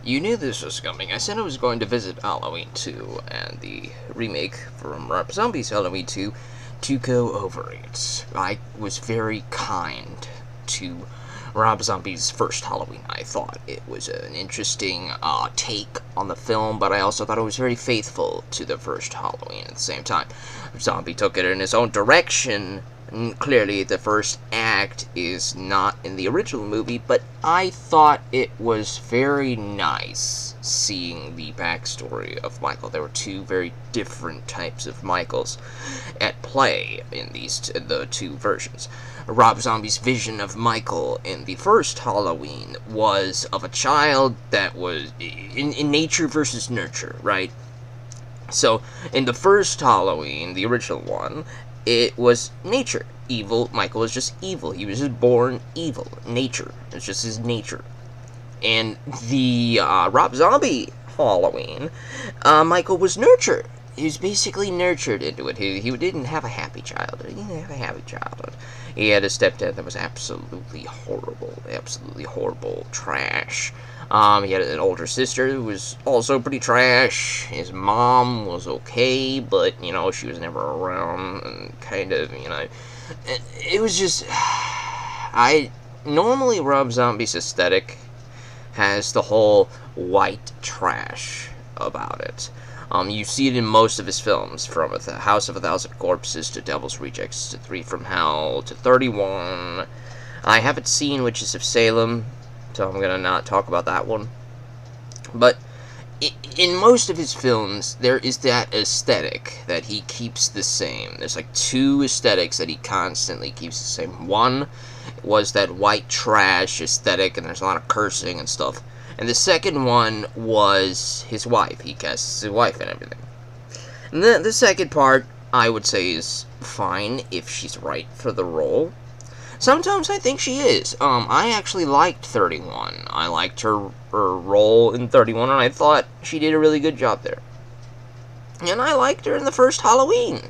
You knew this was coming. I said I was going to visit Halloween 2 and the remake from Rob Zombie's Halloween 2 to go over it. I was very kind to Rob Zombie's first Halloween. I thought it was an interesting take on the film, but I also thought it was very faithful to the first Halloween at the same time. Zombie took it in his own direction. Clearly, the first act is not in the original movie, but I thought it was very nice seeing the backstory of Michael. There were two very different types of Michaels at play in the two versions. Rob Zombie's vision of Michael in the first Halloween was of a child that was in nature versus nurture, right? So, in the first Halloween, the original one, it was nature. Evil. Michael was just evil. He was just born evil. Nature. It's just his nature. And the Rob Zombie Halloween, Michael was nurtured. He was basically nurtured into it. He didn't have a happy childhood. He didn't have a happy childhood. He had a stepdad that was absolutely horrible. Absolutely horrible. Trash. He had an older sister who was also pretty trash. His mom was okay, but, she was never around, and kind of, It was just... Normally Rob Zombie's aesthetic has the whole white trash about it. You see it in most of his films, from The House of a Thousand Corpses to Devil's Rejects to 3 from Hell to 31. I haven't seen Witches of Salem, so I'm gonna not talk about that one. But in most of his films, there is that aesthetic that he keeps the same. There's like two aesthetics that he constantly keeps the same. One was that white trash aesthetic, and there's a lot of cursing and stuff. And the second one was his wife. He casts his wife and everything. And the second part, I would say, is fine if she's right for the role. Sometimes I think she is. I actually liked 31. I liked her role in 31, and I thought she did a really good job there. And I liked her in the first Halloween.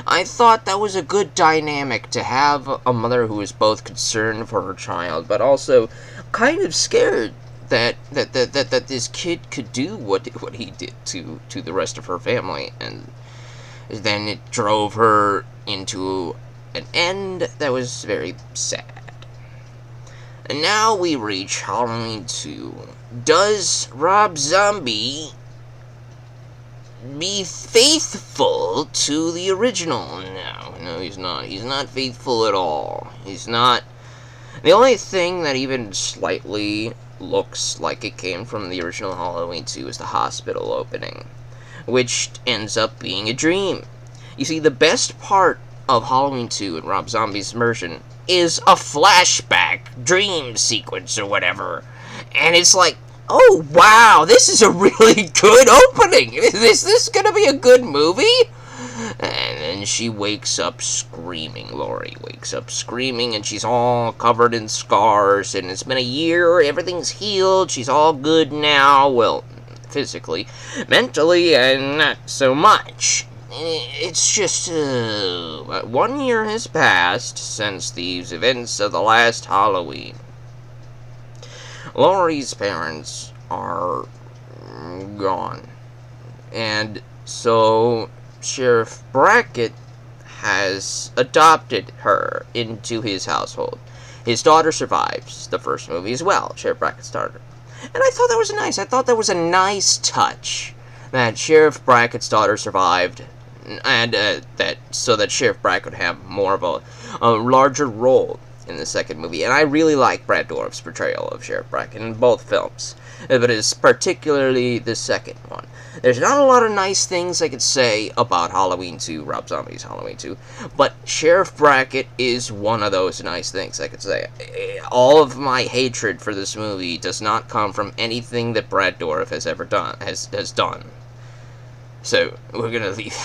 I thought that was a good dynamic to have a mother who was both concerned for her child, but also kind of scared that this kid could do what he did to the rest of her family, and then it drove her into an end that was very sad. And now we reach Halloween 2. Does Rob Zombie be faithful to the original? No, he's not. He's not faithful at all. He's not. The only thing that even slightly looks like it came from the original Halloween 2 is the hospital opening, which ends up being a dream. You see, the best part of Halloween 2 in Rob Zombie's version is a flashback dream sequence or whatever. And it's like, oh wow, this is a really good opening. Is this gonna be a good movie? And then she wakes up screaming. Laurie wakes up screaming, and she's all covered in scars, and it's been a year, everything's healed, she's all good now. Well, physically, mentally, and not so much. It's just, 1 year has passed since these events of the last Halloween. Laurie's parents are gone. And so Sheriff Brackett has adopted her into his household. His daughter survives the first movie as well, Sheriff Brackett's daughter. And I thought that was nice. I thought that was a nice touch, that Sheriff Brackett's daughter survived, and that Sheriff Brackett would have more of a larger role in the second movie. And I really like Brad Dourif's portrayal of Sheriff Brackett in both films, but it's particularly the second one. There's not a lot of nice things I could say about Halloween 2, Rob Zombie's Halloween 2, but Sheriff Brackett is one of those nice things I could say. All of my hatred for this movie does not come from anything that Brad Dourif has ever done, has done. So, we're gonna leave.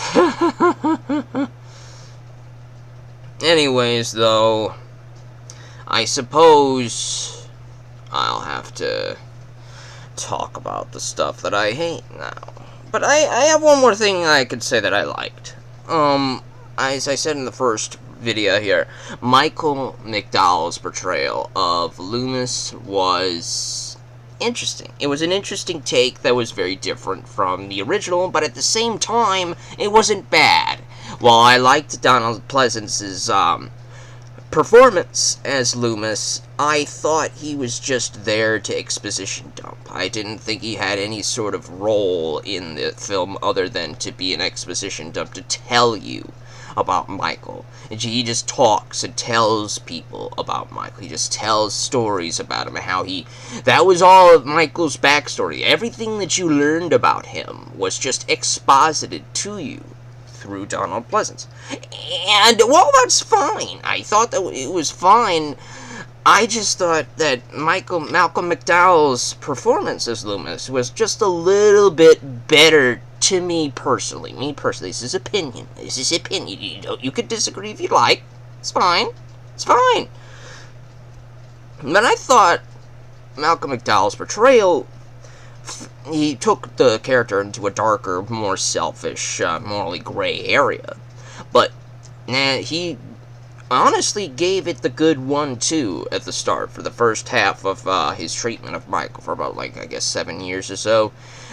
Anyways, though, I suppose I'll have to talk about the stuff that I hate now. But I have one more thing I could say that I liked. As I said in the first video here, Michael McDowell's portrayal of Loomis was interesting. It was an interesting take that was very different from the original, but at the same time, it wasn't bad. While I liked Donald Pleasance's performance as Loomis, I thought he was just there to exposition dump. I didn't think he had any sort of role in the film other than to be an exposition dump to tell you about Michael. And he just talks and tells people about Michael. He just tells stories about him and how that was all of Michael's backstory. Everything that you learned about him was just exposited to you through Donald Pleasance. And, well, that's fine. I thought that it was fine. I just thought that Malcolm McDowell's performance as Loomis was just a little bit better to me personally. This is opinion. You could disagree if you like. It's fine. But I thought Malcolm McDowell's portrayal, he took the character into a darker, more selfish, morally gray area. But he honestly gave it the good 1-2 at the start for the first half of his treatment of Michael for about, 7 years or so.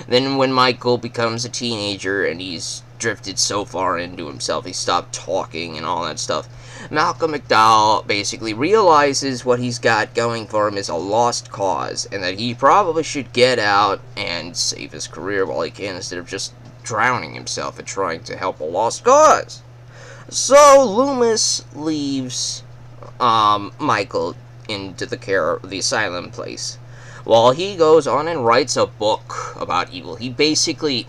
Then when Michael becomes a teenager and he's drifted so far into himself, he stopped talking and all that stuff, Malcolm McDowell basically realizes what he's got going for him is a lost cause, and that he probably should get out and save his career while he can, instead of just drowning himself and trying to help a lost cause. So Loomis leaves Michael into the care of the asylum place, while he goes on and writes a book about evil. He basically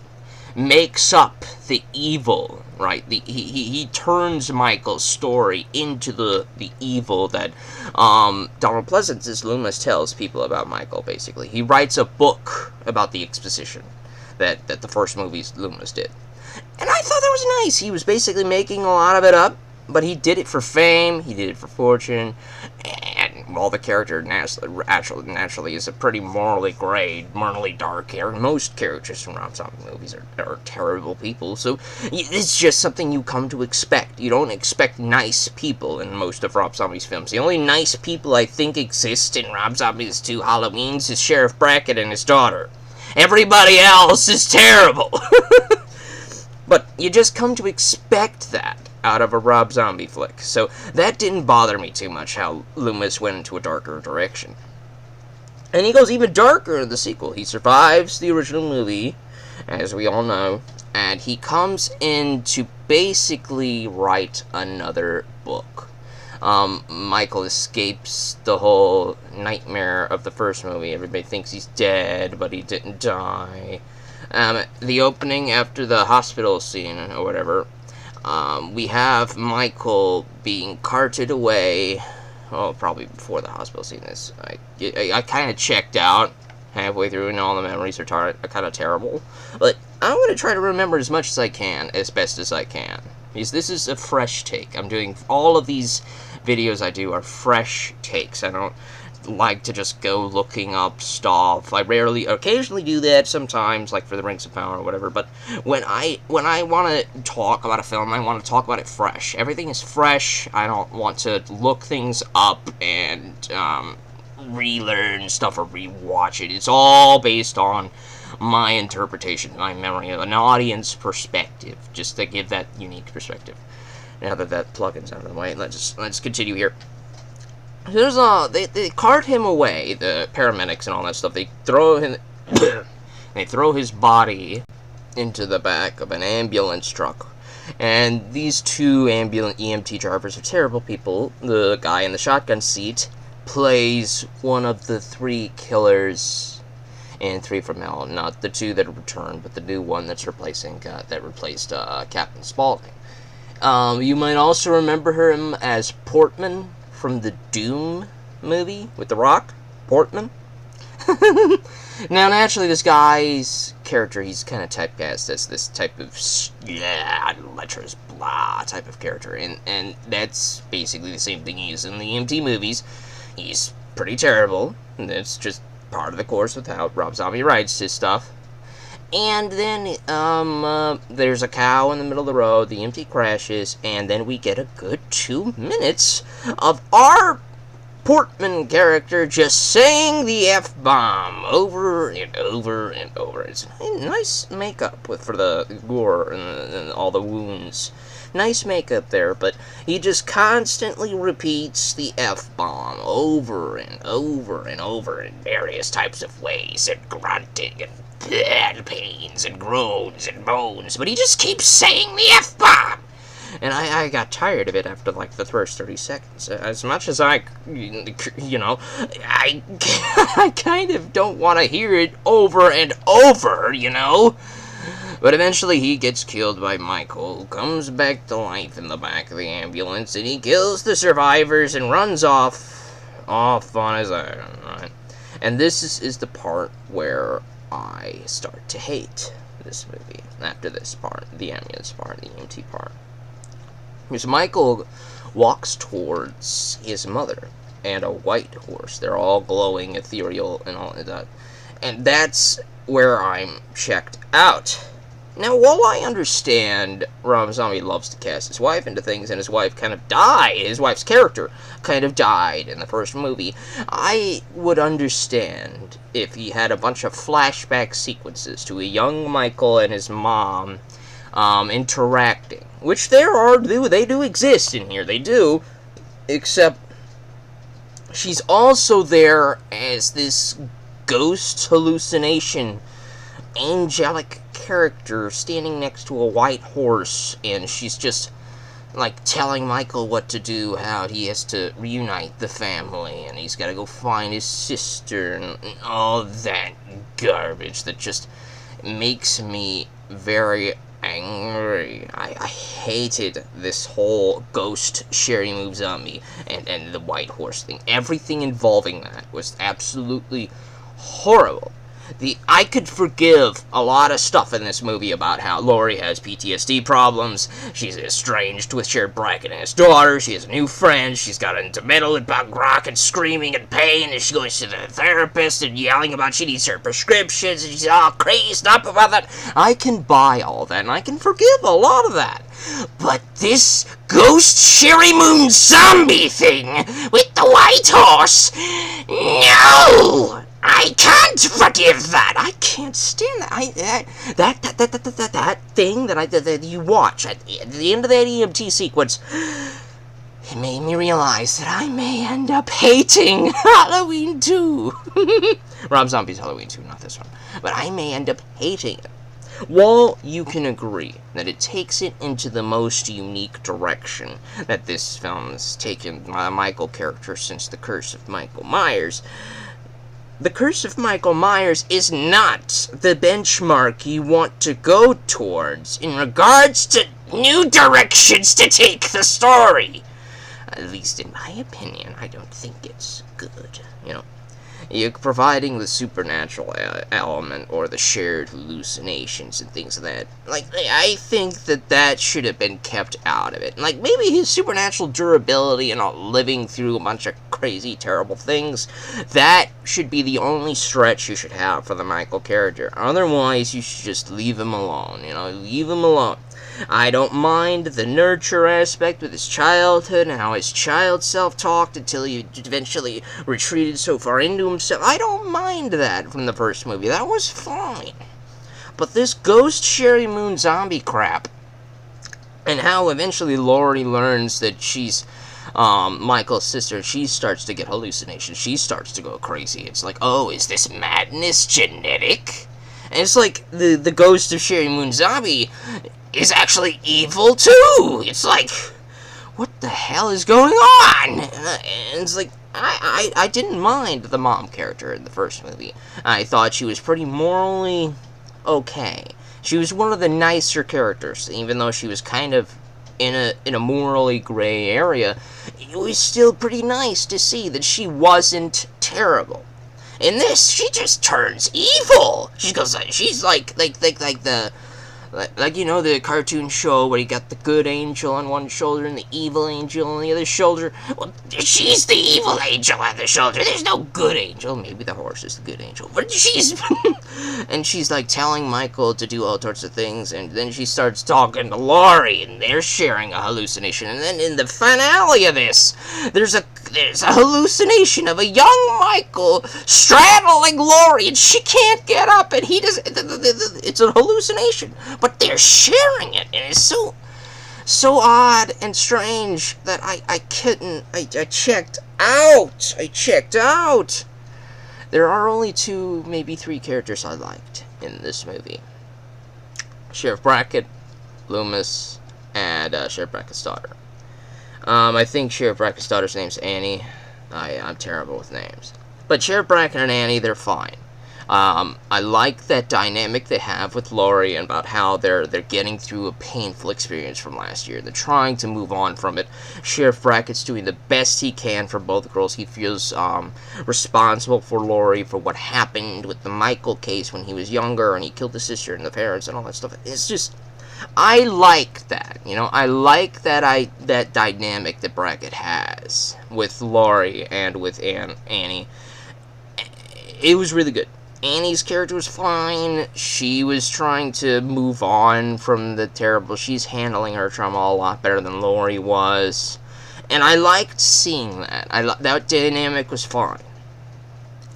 makes up the evil, right? He turns Michael's story into the evil that Donald Pleasance's Loomis tells people about Michael, basically. He writes a book about the exposition that the first movies Loomis did. And I thought that was nice. He was basically making a lot of it up, but he did it for fame, he did it for fortune, and while the character naturally is a pretty morally gray, morally dark character, most characters from Rob Zombie movies are terrible people, so it's just something you come to expect. You don't expect nice people in most of Rob Zombie's films. The only nice people I think exist in Rob Zombie's 2 Halloweens is Sheriff Brackett and his daughter. Everybody else is terrible. But you just come to expect that out of a Rob Zombie flick. So that didn't bother me too much, how Loomis went into a darker direction. And he goes even darker in the sequel. He survives the original movie, as we all know, and he comes in to basically write another book. Michael escapes the whole nightmare of the first movie. Everybody thinks he's dead, but he didn't die. The opening after the hospital scene or whatever, we have Michael being carted away. Oh, probably before the hospital scene. I kind of checked out halfway through, and all the memories are kind of terrible. But I'm going to try to remember as much as I can, as best as I can. Because this is a fresh take. I'm doing all of these videos I do are fresh takes. I don't like to just go looking up stuff. I occasionally do that sometimes, like for the Rings of Power or whatever, but when I want to talk about a film, I want to talk about it fresh. Everything is fresh. I don't want to look things up and relearn stuff or rewatch it. It's all based on my interpretation, my memory, an audience perspective, just to give that unique perspective. Now that plugin's out of the way, let's continue here. They cart him away, the paramedics and all that stuff. They throw his body into the back of an ambulance truck. And these 2 ambulance EMT drivers are terrible people. The guy in the shotgun seat plays one of the 3 killers in 3 from Hell. Not the 2 that returned, but the new one that replaced Captain Spaulding. You might also remember him as Portman from the Doom movie with The Rock. Portman. Now, naturally, this guy's character, he's kind of typecast as this type of lecherous blah type of character, and that's basically the same thing he is in the EMT movies. He's pretty terrible, and that's just part of the course with how Rob Zombie writes his stuff. And then, there's a cow in the middle of the road, the EMT crashes, and then we get a good 2 minutes of our Portman character just saying the F-bomb over and over and over. It's nice makeup for the gore and all the wounds. Nice makeup there, but he just constantly repeats the F-bomb over and over and over in various types of ways, and grunting and bad pains and groans and moans, but he just keeps saying the F-bomb. And I got tired of it after, like, the first 30 seconds. As much as I kind of don't want to hear it over and over, But eventually he gets killed by Michael, who comes back to life in the back of the ambulance, and he kills the survivors and runs off on his own, right? And this is the part where I start to hate this movie. After this part, the ambulance part, the EMT part. Because Michael walks towards his mother and a white horse. They're all glowing, ethereal, and all of that. And that's where I'm checked out. Now, while I understand Rob Zombie loves to cast his wife into things, and his wife kind of died, his wife's character kind of died in the first movie, I would understand if he had a bunch of flashback sequences to a young Michael and his mom interacting. Which they do exist in here, they do, except she's also there as this ghost hallucination, angelic character standing next to a white horse, and she's just, like, telling Michael what to do, how he has to reunite the family, and he's gotta go find his sister, and all that garbage that just makes me very angry. I hated this whole ghost Sherry moves on me and the white horse thing. Everything involving that was absolutely horrible. I could forgive a lot of stuff in this movie about how Laurie has PTSD problems, she's estranged with Sherry Bracken and his daughter, she has a new friend, she's got into metal and punk rock and screaming and pain, and she goes to the therapist and yelling about she needs her prescriptions, and she's all crazed up about that. I can buy all that, and I can forgive a lot of that. But this ghost Sherry Moon zombie thing with the white horse, no! I can't forgive that. I can't stand that. That thing that you watch at the end of that EMT sequence, it made me realize that I may end up hating Halloween 2. Rob Zombie's Halloween 2, not this one. But I may end up hating it. While you can agree that it takes it into the most unique direction that this film has taken the Michael character since The Curse of Michael Myers, The Curse of Michael Myers is not the benchmark you want to go towards in regards to new directions to take the story. At least in my opinion, I don't think it's good, You're providing the supernatural element or the shared hallucinations and things like that. I think that should have been kept out of it. Maybe his supernatural durability and not living through a bunch of crazy, terrible things, that should be the only stretch you should have for the Michael character. Otherwise, you should just leave him alone, leave him alone. I don't mind the nurture aspect with his childhood and how his child self-talked until he eventually retreated so far into himself. I don't mind that from the first movie. That was fine. But this ghost Sherry Moon zombie crap, and how eventually Laurie learns that she's Michael's sister, she starts to get hallucinations. She starts to go crazy. It's like, oh, is this madness genetic? And it's like the ghost of Sherry Moon zombie is actually evil too. It's like, what the hell is going on? And it's like, I didn't mind the mom character in the first movie. I thought she was pretty morally okay. She was one of the nicer characters, even though she was kind of in a morally gray area. It was still pretty nice to see that she wasn't terrible. In this, she just turns evil. She's like the cartoon show where you got the good angel on one shoulder and the evil angel on the other shoulder. Well, she's the evil angel on the shoulder. There's no good angel. Maybe the horse is the good angel. But she's... and she's, telling Michael to do all sorts of things, and then she starts talking to Laurie, and they're sharing a hallucination. And then in the finale of this, there's there's a hallucination of a young Michael straddling Laurie, and she can't get up, and he does. It's a hallucination, but they're sharing it, and it's so odd and strange that I couldn't. I checked out. I checked out. There are only 2, maybe 3 characters I liked in this movie: Sheriff Brackett, Loomis, and Sheriff Brackett's daughter. I think Sheriff Brackett's daughter's name's Annie. I'm terrible with names. But Sheriff Brackett and Annie, they're fine. I like that dynamic they have with Laurie and about how they're getting through a painful experience from last year. They're trying to move on from it. Sheriff Brackett's doing the best he can for both girls. He feels responsible for Laurie for what happened with the Michael case when he was younger and he killed the sister and the parents and all that stuff. It's just, I like that, I like that dynamic that Brackett has with Laurie and with Annie. It was really good. Annie's character was fine. She was trying to move on from the terrible. She's handling her trauma a lot better than Laurie was, and I liked seeing that. That dynamic was fine.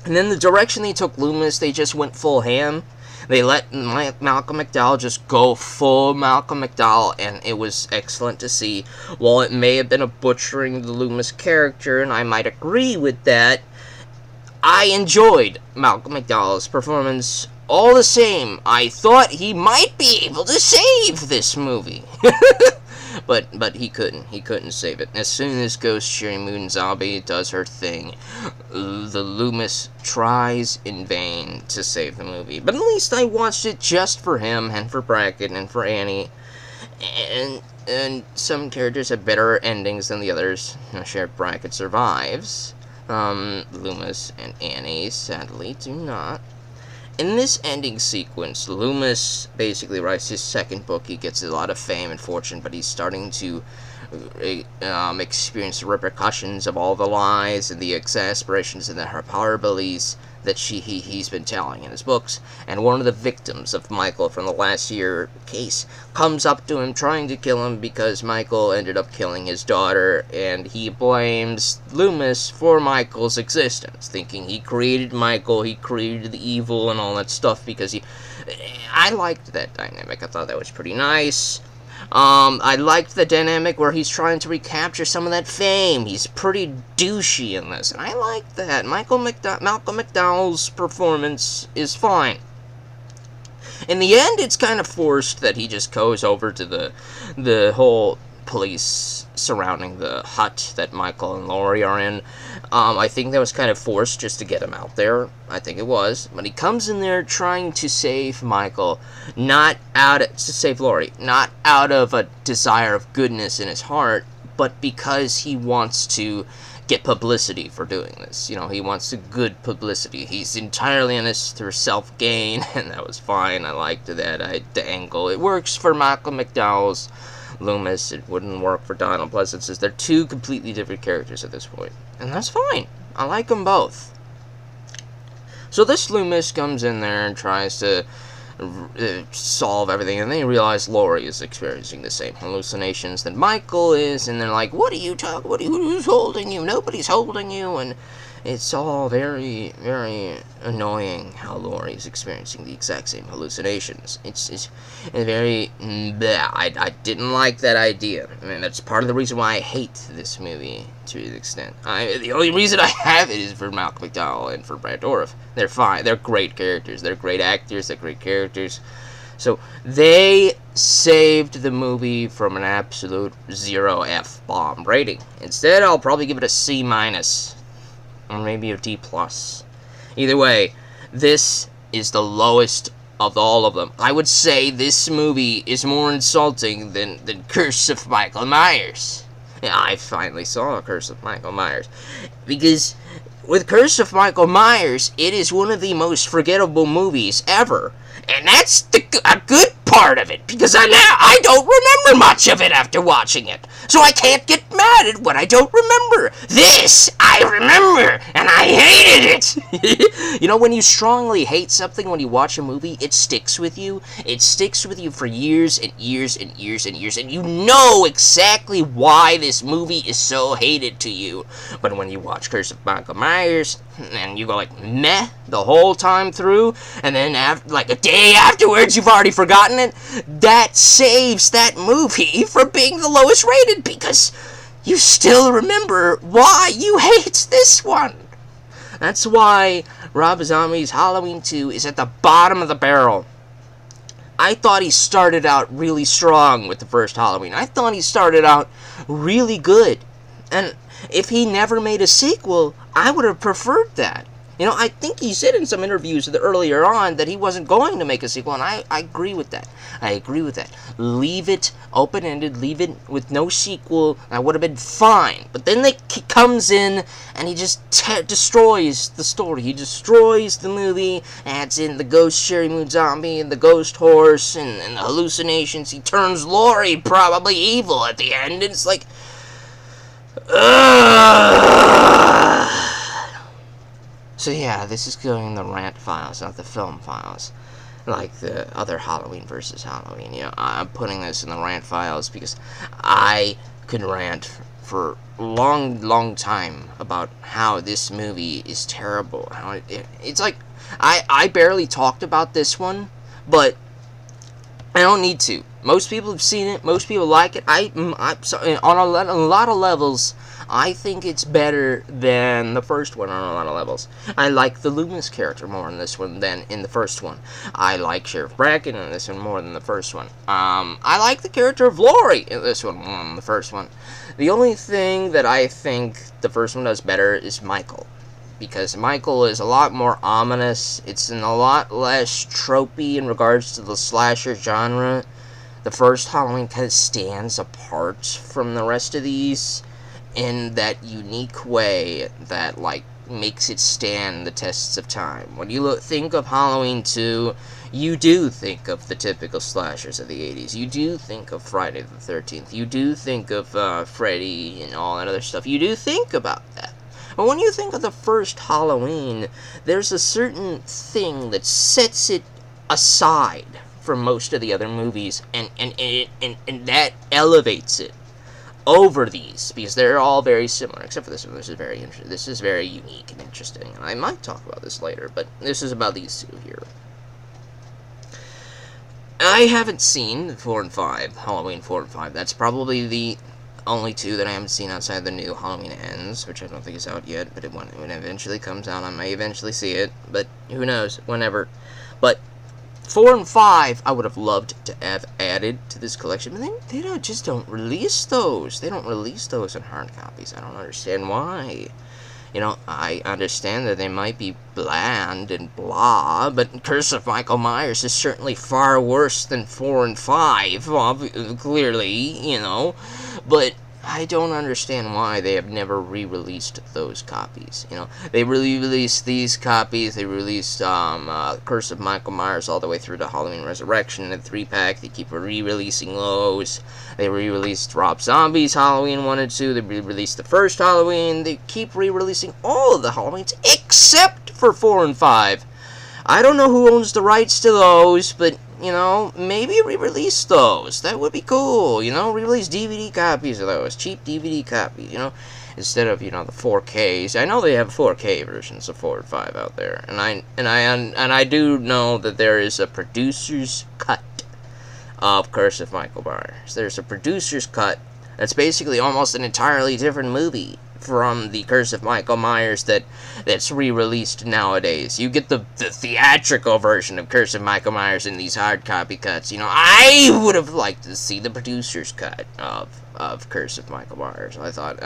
And then the direction they took Loomis, they just went full ham. They let Malcolm McDowell just go full Malcolm McDowell, and it was excellent to see. While it may have been a butchering the Loomis character, and I might agree with that, I enjoyed Malcolm McDowell's performance all the same. I thought he might be able to save this movie. But he couldn't. He couldn't save it. As soon as Ghost Sherry Moon Zombie does her thing, the Loomis tries in vain to save the movie. But at least I watched it just for him and for Brackett and for Annie. And some characters have better endings than the others. Sheriff Brackett survives. Loomis and Annie sadly do not. In this ending sequence, Loomis basically writes his second book. He gets a lot of fame and fortune, but he's starting to experience the repercussions of all the lies and the exasperations and the hyperboles that he's been telling in his books. And one of the victims of Michael from the last year case comes up to him trying to kill him because Michael ended up killing his daughter, and he blames Loomis for Michael's existence, thinking he created Michael, he created the evil and all that stuff because I liked that dynamic. I thought that was pretty nice. I liked the dynamic where he's trying to recapture some of that fame. He's pretty douchey in this, and I like that. Malcolm McDowell's performance is fine. In the end, it's kind of forced that he just goes over to the whole police surrounding the hut that Michael and Laurie are in. I think that was kind of forced just to get him out there. I think it was. But he comes in there trying to save Michael, to save Laurie, not out of a desire of goodness in his heart, but because he wants to get publicity for doing this. He wants good publicity. He's entirely in this for self-gain, and that was fine. I liked that angle. It works for Malcolm McDowell's Loomis. It wouldn't work for Donald Pleasance's. They're 2 completely different characters at this point, and that's fine. I like them both. So this Loomis comes in there and tries to solve everything, and they realize Laurie is experiencing the same hallucinations that Michael is, and they're like, who's holding you? Nobody's holding you. And it's all very, very annoying how Laurie is experiencing the exact same hallucinations. It's very bleh. I didn't like that idea. I mean, that's part of the reason why I hate this movie to an extent. The only reason I have it is for Malcolm McDowell and for Brad Dourif. They're fine. They're great characters. They're great actors. They're great characters. So they saved the movie from an absolute 0 F-bomb rating. Instead, I'll probably give it a C-, or maybe a D+. Either way, this is the lowest of all of them. I would say this movie is more insulting than Curse of Michael Myers. Yeah, I finally saw Curse of Michael Myers. Because with Curse of Michael Myers, it is one of the most forgettable movies ever. And that's a good part part of it, because I don't remember much of it after watching it. So I can't get mad at what I don't remember. This, I remember, and I hated it. You know, when you strongly hate something when you watch a movie, it sticks with you. It sticks with you for years and years and years and years, and you know exactly why this movie is so hated to you. But when you watch Curse of Michael Myers, and you go like, meh, the whole time through, and then like a day afterwards you've already forgotten it, that saves that movie from being the lowest rated, because you still remember why you hate this one. That's why Rob Zombie's Halloween 2 is at the bottom of the barrel. I thought he started out really strong with the first Halloween. I thought he started out really good. And if he never made a sequel, I would have preferred that. You know, I think he said in some interviews earlier on that he wasn't going to make a sequel, and I agree with that. I agree with that. Leave it open-ended, leave it with no sequel, and I would have been fine. But then he comes in, and he just destroys the story. He destroys the movie, adds in the ghost Sherry Moon Zombie, and the ghost horse, and the hallucinations. He turns Laurie probably evil at the end, and it's like... So yeah, this is going in the rant files, not the film files, like the other Halloween versus Halloween. You know, I'm putting this in the rant files because I could rant for a long time about how this movie is terrible. How it's like, I barely talked about this one, but I don't need to. Most people have seen it. Most people like it. On a lot of levels, I think it's better than the first one on a lot of levels. I like the Loomis character more in this one than in the first one. I like Sheriff Bracken in this one more than the first one. I like the character of Laurie in this one more than the first one. The only thing that I think the first one does better is Michael. Because Michael is a lot more ominous. It's a lot less tropey in regards to the slasher genre. The first Halloween kind of stands apart from the rest of these in that unique way that, like, makes it stand the tests of time. When you think of Halloween 2, you do think of the typical slashers of the 80s. You do think of Friday the 13th. You do think of Freddy and all that other stuff. You do think about that. But when you think of the first Halloween, there's a certain thing that sets it aside from most of the other movies, and that elevates it over these, because they're all very similar, except for this one. This is very interesting. This is very unique and interesting, and I might talk about this later, but this is about these two here. I haven't seen 4 and 5, Halloween 4 and 5. That's probably the only two that I haven't seen outside the new Halloween Ends, which I don't think is out yet, but when it eventually comes out, I may eventually see it, but who knows, whenever. But 4 and 5, I would have loved to have added to this collection, but they just don't release those. They don't release those in hard copies. I don't understand why. You know, I understand that they might be bland and blah, but Curse of Michael Myers is certainly far worse than 4 and 5, clearly, you know, but I don't understand why they have never re-released those copies. You know, they re-released these copies. They released Curse of Michael Myers all the way through to Halloween Resurrection in a 3-pack. They keep re-releasing those. They re-released Rob Zombie's Halloween 1 and 2. They re-released the first Halloween. They keep re-releasing all of the Halloweens except for 4 and 5. I don't know who owns the rights to those, but, you know, maybe re-release those. That would be cool, you know, re-release DVD copies of those, cheap DVD copies, you know, instead of, you know, the 4Ks. I know they have 4K versions of 4 and 5 out there, and I do know that there is a producer's cut of Curse of Michael Myers. There's a producer's cut that's basically almost an entirely different movie from the Curse of Michael Myers that's re-released nowadays. You get the theatrical version of Curse of Michael Myers in these hard copy cuts. You know, I would have liked to see the producer's cut of Curse of Michael Myers. I thought,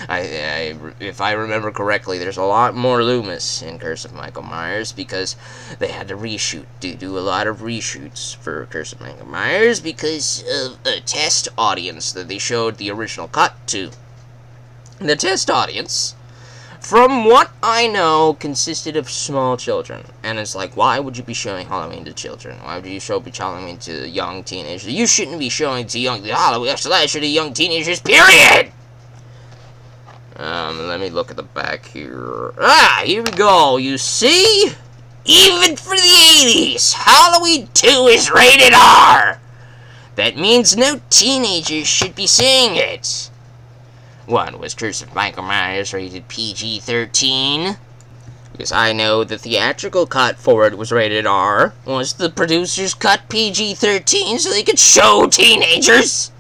if I remember correctly, there's a lot more Loomis in Curse of Michael Myers because they had to do a lot of reshoots for Curse of Michael Myers because of a test audience that they showed the original cut to. The test audience from what I know, consisted of small children. And it's like, why would you be showing Halloween to children? Why would you show Halloween to young teenagers? You shouldn't be showing to Halloween slasher to young teenagers, period! Let me look at the back here. Ah, here we go. You see? Even for the 80s, Halloween 2 is rated R! That means no teenagers should be seeing it. One was Curse of Michael Myers rated PG-13. Because I know the theatrical cut for it was rated R. Was the producers cut PG-13 so they could show teenagers?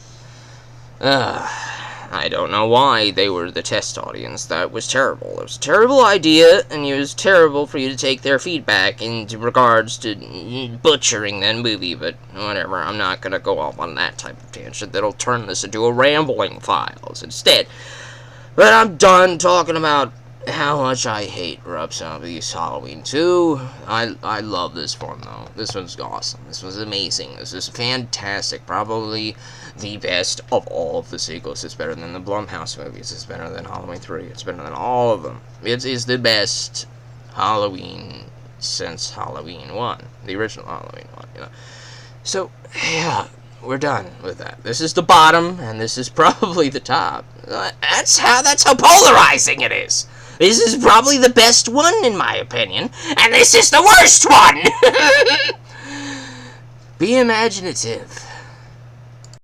I don't know why they were the test audience. That was terrible. It was a terrible idea, and it was terrible for you to take their feedback in regards to butchering that movie, but whatever. I'm not going to go off on that type of tangent. That'll turn this into a rambling files instead. But I'm done talking about how much I hate Rob Zombie's Halloween 2. I love this one, though. This one's awesome. This was amazing. This is fantastic. Probably the best of all of the sequels. It's better than the Blumhouse movies. It's better than Halloween 3. It's better than all of them. It is the best Halloween since Halloween 1. The original Halloween 1, you know. So, yeah, we're done with that. This is the bottom, and this is probably the top. That's how polarizing it is. This is probably the best one, in my opinion, and this is the worst one! Be imaginative.